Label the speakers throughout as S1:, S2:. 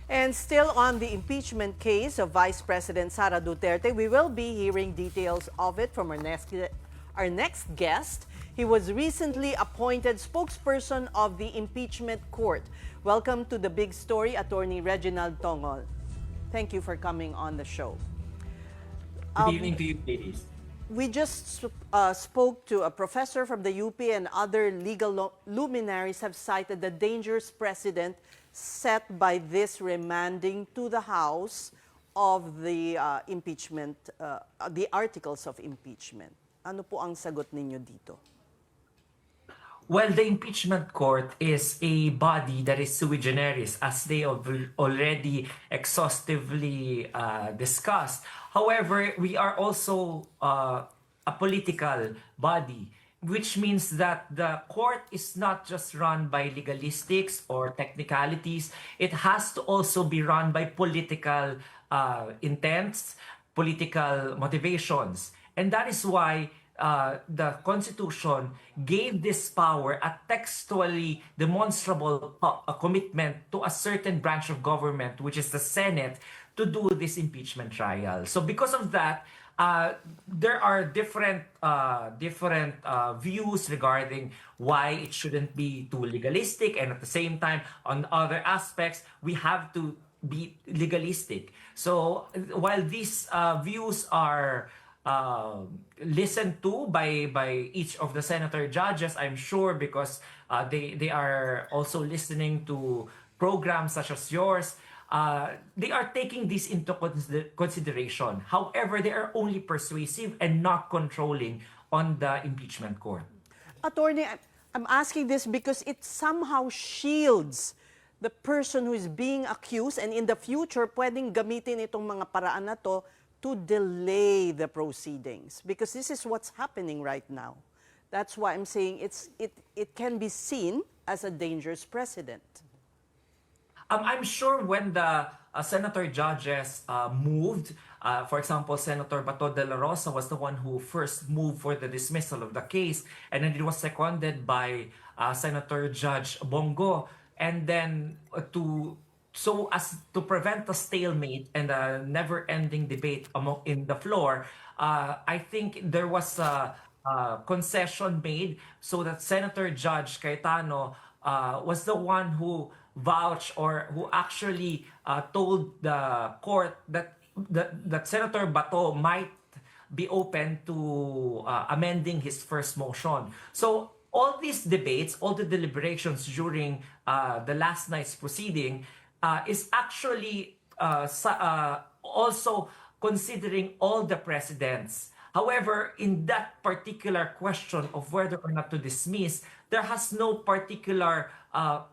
S1: And still on the impeachment case of Vice President Sara Duterte, we will be hearing details of it from our next guest. He was recently appointed spokesperson of the Impeachment Court. Welcome to the big story, Atty. Reginald Tongol. Thank you for coming on the show.
S2: Good evening to you, ladies.
S1: We just spoke to a professor from the UP, and other legal luminaries have cited the dangerous precedent set by this remanding to the House of the impeachment, the articles of impeachment. Ano po ang sagot ninyo dito?
S2: Well, the Impeachment Court is a body that is sui generis, as they have already exhaustively discussed. However, we are also a political body, which means that the court is not just run by legalistics or technicalities. It has to also be run by political intents, political motivations. And that is why the Constitution gave this power a textually demonstrable commitment to a certain branch of government, which is the Senate, to do this impeachment trial. So because of that, there are different views regarding why it shouldn't be too legalistic, and at the same time, on other aspects, we have to be legalistic. So while these views are listened to by each of the senator judges, I'm sure, because they are also listening to programs such as yours. They are taking this into consideration. However, they are only persuasive and not controlling on the impeachment court.
S1: Attorney, I'm asking this because it somehow shields the person who is being accused, and in the future, pwedeng gamitin itong mga paraan na to delay the proceedings, because this is what's happening right now. That's why I'm saying it can be seen as a dangerous precedent.
S2: I'm sure when the senator judges moved, for example, Senator Bato de la Rosa was the one who first moved for the dismissal of the case, and then it was seconded by Senator Judge Bongo, and then so as to prevent a stalemate and a never-ending debate in the floor, I think there was a concession made so that Senator Judge Cayetano was the one who vouched, or who actually told the court that Senator Bato might be open to amending his first motion. So all these debates, all the deliberations during the last night's proceeding is actually also considering all the precedents. However, in that particular question of whether or not to dismiss, there has no particular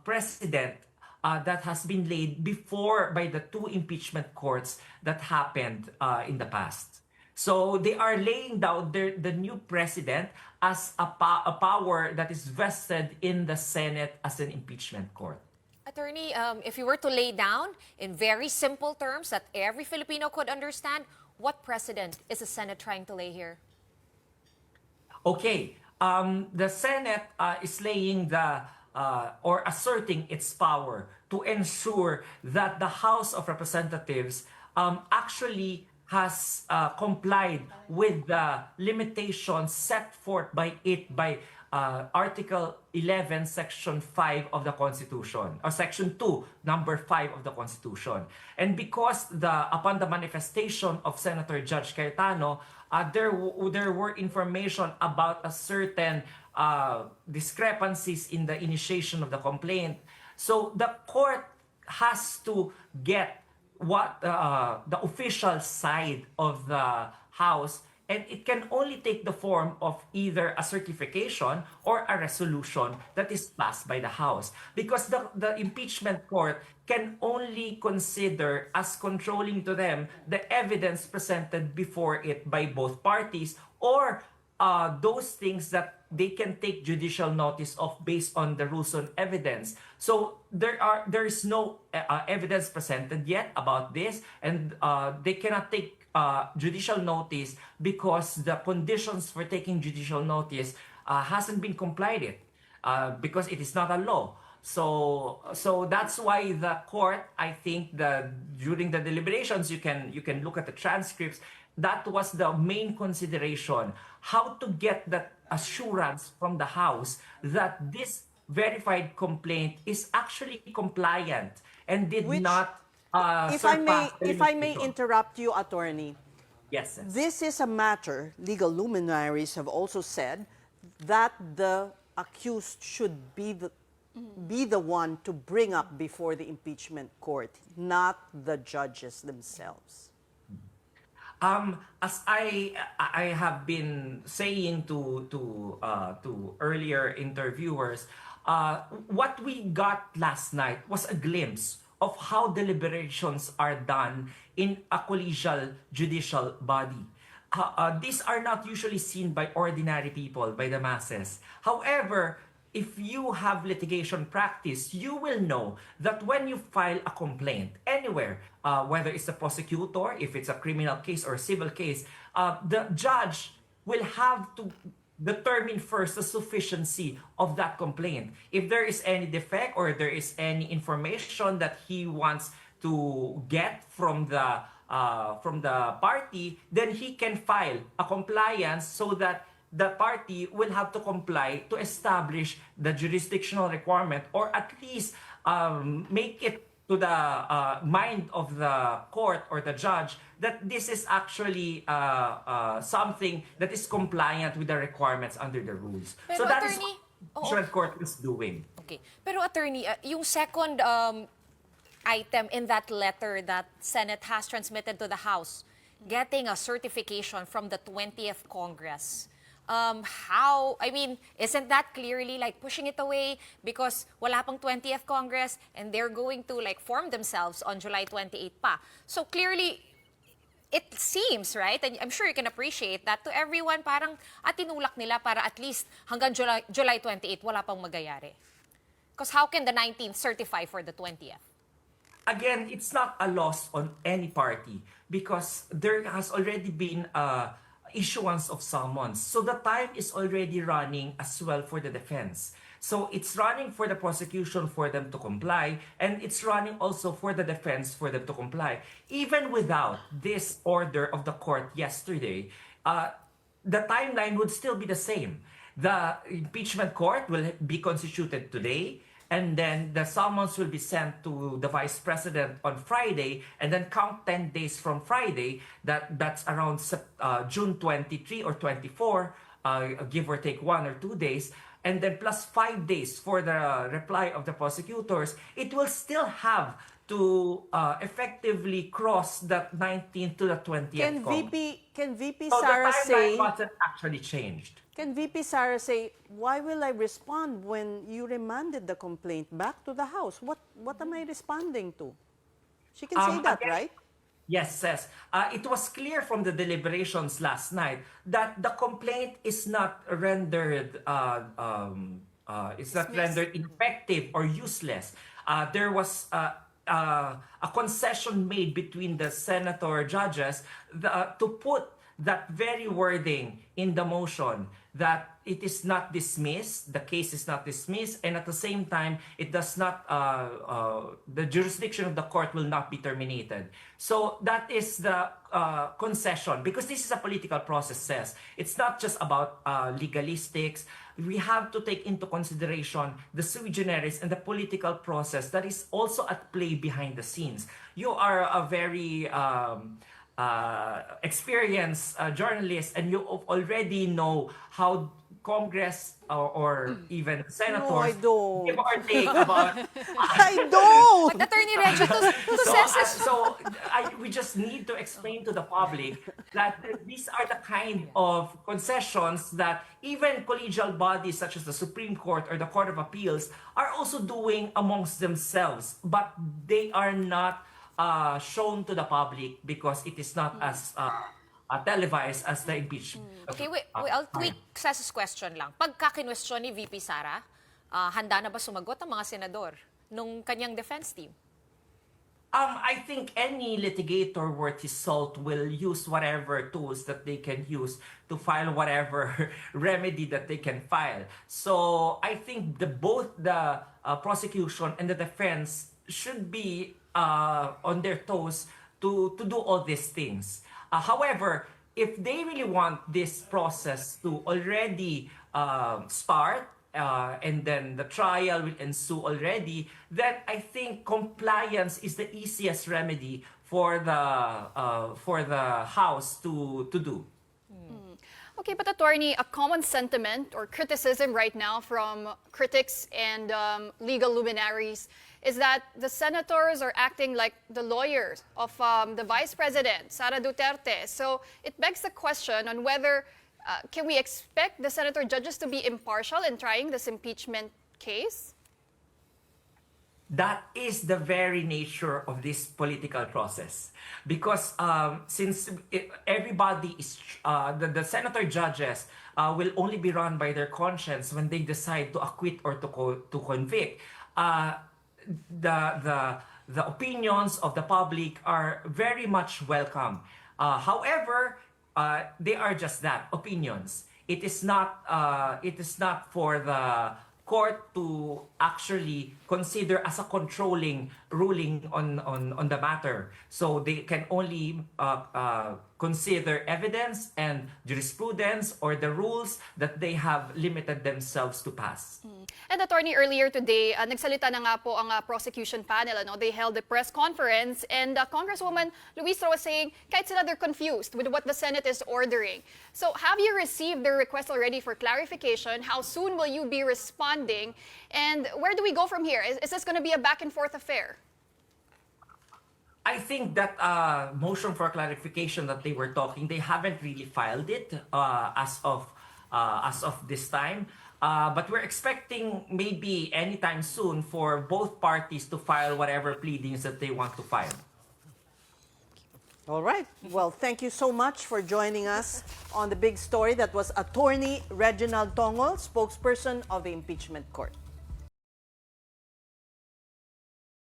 S2: precedent that has been laid before by the two impeachment courts that happened in the past. So they are laying down the new precedent as a power that is vested in the Senate as an impeachment court.
S3: Attorney, if you were to lay down in very simple terms that every Filipino could understand, what precedent is the Senate trying to lay here?
S2: Okay, the Senate is laying or asserting its power to ensure that the House of Representatives actually has complied with the limitations set forth by Article 11, Section 5 of the Constitution, or Section 2, Number 5 of the Constitution. And because upon the manifestation of Senator Judge Cayetano, there were information about a certain discrepancies in the initiation of the complaint. So the court has to get what the official side of the House, and it can only take the form of either a certification or a resolution that is passed by the House. Because the impeachment court can only consider as controlling to them the evidence presented before it by both parties, or those things that they can take judicial notice of based on the rules on evidence. So there is no evidence presented yet about this, and they cannot take judicial notice because the conditions for taking judicial notice hasn't been complied with, because it is not a law. So that's why the court, I think, during the deliberations, you can look at the transcripts. That was the main consideration: how to get that assurance from the House that this verified complaint is actually compliant and did
S1: Which,
S2: not
S1: if I may,
S2: surpass the
S1: if I may
S2: limitation.
S1: interrupt you, attorney,
S2: Yes, yes.
S1: this is a matter, legal luminaries have also said, that the accused should be the one to bring up before the impeachment court, not the judges themselves.
S2: As I have been saying to earlier interviewers, what we got last night was a glimpse of how deliberations are done in a collegial judicial body. These are not usually seen by ordinary people, by the masses. However, if you have litigation practice, you will know that when you file a complaint anywhere, whether it's a prosecutor, if it's a criminal case or a civil case, the judge will have to determine first the sufficiency of that complaint. If there is any defect or there is any information that he wants to get from the party, then he can file a compliance so that the party will have to comply to establish the jurisdictional requirement, or at least make it to the mind of the court or the judge that this is actually something that is compliant with the requirements under the rules.
S3: Pero
S2: So that is
S3: attorney,
S2: what the court is doing.
S3: Okay. Pero attorney, yung second item in that letter that Senate has transmitted to the House, getting a certification from the 20th Congress. Isn't that clearly like pushing it away because wala pang 20th Congress and they're going to like form themselves on July 28 pa. So clearly, it seems, right, and I'm sure you can appreciate that to everyone, parang tinulak nila para at least hanggang July 28 wala pang magayari. Because how can the 19th certify for the 20th?
S2: Again, it's not a loss on any party because there has already been issuance of summons. So the time is already running as well for the defense. So it's running for the prosecution for them to comply, and it's running also for the defense for them to comply. Even without this order of the court yesterday, the timeline would still be the same. The impeachment court will be constituted today, and then the summons will be sent to the Vice President on Friday, and then count 10 days from Friday, that's around June 23 or 24, give or take 1 or 2 days, and then plus 5 days for the reply of the prosecutors, it will still have to effectively cross that 19th to the 20th.
S1: Can VP
S2: so
S1: Sara
S2: the
S1: say...
S2: timeline wasn't actually changed.
S1: Can VP Sara say, why will I respond when you remanded the complaint back to the House? What am I responding to? She can say that,
S2: Again,
S1: right?
S2: Yes, yes. It was clear from the deliberations last night that the complaint is not rendered ineffective or useless. There was a concession made between the senator judges to put that very wording in the motion, that it is not dismissed, the case is not dismissed, and at the same time, it does not, the jurisdiction of the court will not be terminated. So that is the concession, because this is a political process, says. It's not just about legalistics. We have to take into consideration the sui generis and the political process that is also at play behind the scenes. You are a very experienced journalist, and you already know how Congress or even senators
S1: No, I don't.
S2: give or take about.
S1: I don't!
S3: But Attorney Reggie,
S2: We just need to explain to the public that these are the kind of concessions that even collegial bodies such as the Supreme Court or the Court of Appeals are also doing amongst themselves, but they are not shown to the public because it is not as televised as the impeachment.
S3: Okay, I'll tweak Ces's question lang. Pagka kinwestiyon ni VP Sara, handa na ba sumagot ang mga senador nung kanyang defense team?
S2: I think any litigator worth his salt will use whatever tools that they can use to file whatever remedy that they can file. So I think both the prosecution and the defense should be on their toes to do all these things. However, if they really want this process to already start, and then the trial will ensue already, then I think compliance is the easiest remedy for the House to do.
S4: Okay, but attorney, a common sentiment or criticism right now from critics and legal luminaries is that the senators are acting like the lawyers of the Vice President, Sara Duterte. So it begs the question on whether can we expect the senator judges to be impartial in trying this impeachment case?
S2: That is the very nature of this political process. Because since everybody is, the senator judges will only be run by their conscience when they decide to acquit or to convict. The opinions of the public are very much welcome. However, they are just that, opinions. It is not for the court to actually consider as a controlling ruling on the matter. So they can only consider evidence and jurisprudence or the rules that they have limited themselves to pass.
S4: And attorney, earlier today, nagsalita na nga po ang prosecution panel. They held a press conference and Congresswoman Luisra was saying kahit sila they're confused with what the Senate is ordering. So have you received their request already for clarification? How soon will you be responding? And where do we go from here? Is this going to be a back and forth affair?
S2: I think that motion for clarification that they were talking, they haven't really filed it as of this time. But we're expecting maybe anytime soon for both parties to file whatever pleadings that they want to file.
S1: All right. Well, thank you so much for joining us on the big story. That was Attorney Reginald Tongol, spokesperson of the Impeachment Court.